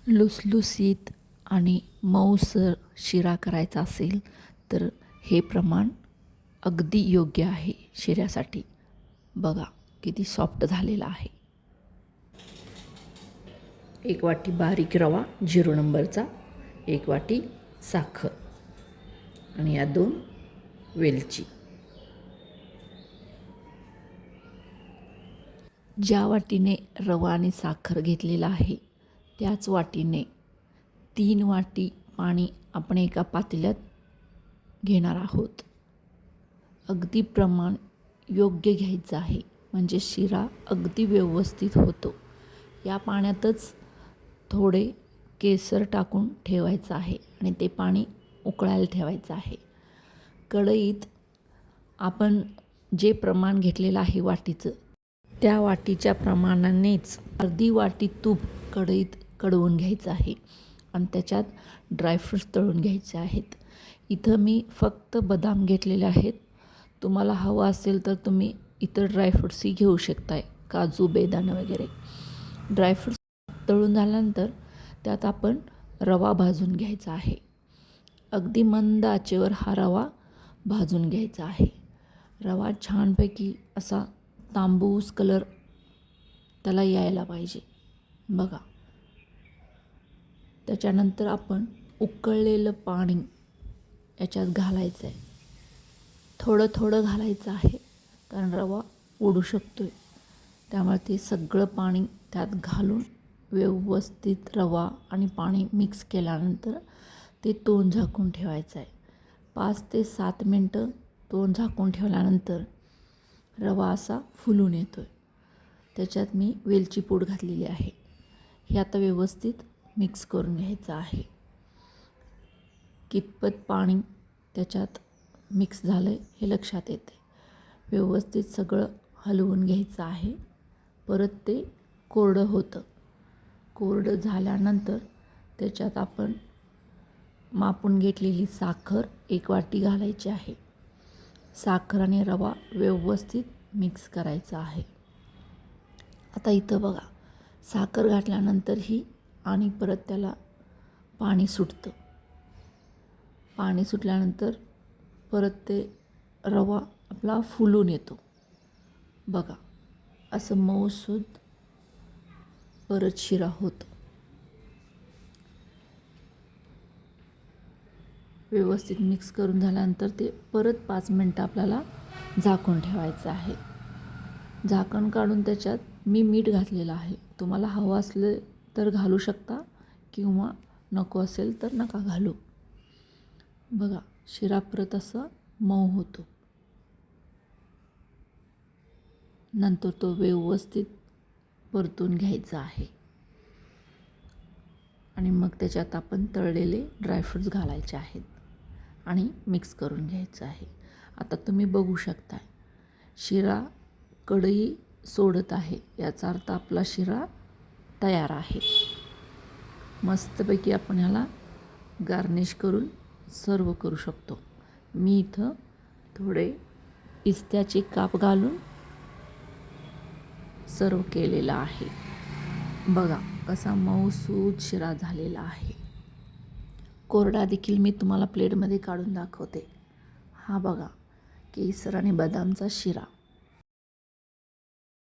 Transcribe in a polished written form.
लुसलुसीत आणि मऊसर शिरा करायचा असेल तर हे प्रमाण अगदी योग्य आहे शिऱ्यासाठी. बघा किती सॉफ्ट झालेला आहे. 1 वाटी बारीक रवा 0 नंबरचा, 1 वाटी साखर आणि या 2 वेलची. ज्या वाटीने रवा आणि साखर घेतलेला आहे त्याच वाटीने 3 वाटी पाणी आपण एका पातेल्यात घेणार आहोत. अगदी प्रमाण योग्य घ्यायचं आहे म्हणजे शिरा अगदी व्यवस्थित होतो. या पाण्यातच थोडे केसर टाकून ठेवायचं आहे आणि ते पाणी उकळायला ठेवायचं आहे. कढईत आपण जे प्रमाण घेतलेलं आहे वाटीचं त्या वाटीच्या प्रमाणानेच अर्धी वाटी तूप कढईत कडवून घ्यायचं आहे आणि त्याच्यात ड्रायफ्रूट्स तळून घ्यायचे आहेत. इथं मी फक्त बदाम घेतलेले आहेत. तुम्हाला हवं असेल तर तुम्ही इतर ड्रायफ्रूट्सही घेऊ शकताय, काजू बेदाणे वगैरे. ड्रायफ्रूट्स तळून झाल्यानंतर त्यात आपण रवा भाजून घ्यायचा आहे. अगदी मंद आचेवर हा रवा भाजून घ्यायचा आहे. रवा छानपैकी असा तांबूस कलर त्याला यायला पाहिजे. बघा, त्याच्यानंतर आपण उकळलेलं पाणी याच्यात घालायचं आहे. थोडं थोडं घालायचं आहे कारण रवा उडू शकतो आहे. त्यामुळे ते सगळं पाणी त्यात घालून व्यवस्थित रवा आणि पाणी मिक्स केल्यानंतर ते तोंड झाकून ठेवायचं आहे. 5 ते 7 मिनटं तोंड झाकून ठेवल्यानंतर रवा असा फुलून येतो आहे. त्याच्यात मी वेलची पूड घातलेली आहे. हे आता व्यवस्थित मिक्स करून घ्यायचं आहे. कितपत पाणी त्याच्यात मिक्स झालं आहे हे लक्षात येते. व्यवस्थित सगळं हलवून घ्यायचं आहे. परत ते कोरडं होतं. कोरडं झाल्यानंतर त्याच्यात आपण मापून घेतलेली साखर 1 वाटी घालायची आहे. साखर आणि रवा व्यवस्थित मिक्स करायचा आहे. आता इथं बघा, साखर घातल्यानंतरही आणि परत त्याला पाणी सुटतं. पाणी सुटल्यानंतर परत ते रवा आपला फुलून येतो. बघा, असं मऊसूद परत शिरा होतो. व्यवस्थित मिक्स करून झाल्यानंतर ते परत 5 मिनटं आपल्याला झाकून ठेवायचं आहे. झाकण काढून त्याच्यात मी मीठ घातलेलं आहे. तुम्हाला हवं असलं तर घालू शकता किंवा नको असेल तर नका घालू. बघा, शिरा परत असं मऊ होतो. नंतर तो व्यवस्थित परतून घ्यायचा आहे आणि मग त्याच्यात आपण तळलेले ड्रायफ्रूट्स घालायचे आहेत आणि मिक्स करून घ्यायचं आहे. आता तुम्ही बघू शकता शिरा कढई सोडत आहे, याचा अर्थ आपला शिरा तयार आहे. मस्तपैकी आपण ह्याला गार्निश करून सर्व करू शकतो. मी इथं थोडे पिस्त्याचे काप घालून सर्व केलेला आहे. बघा कसा मऊसूद शिरा झालेला आहे. कोरडा देखील मी तुम्हाला प्लेटमध्ये काढून दाखवते. हा बघा, केसर आणि बदामचा शिरा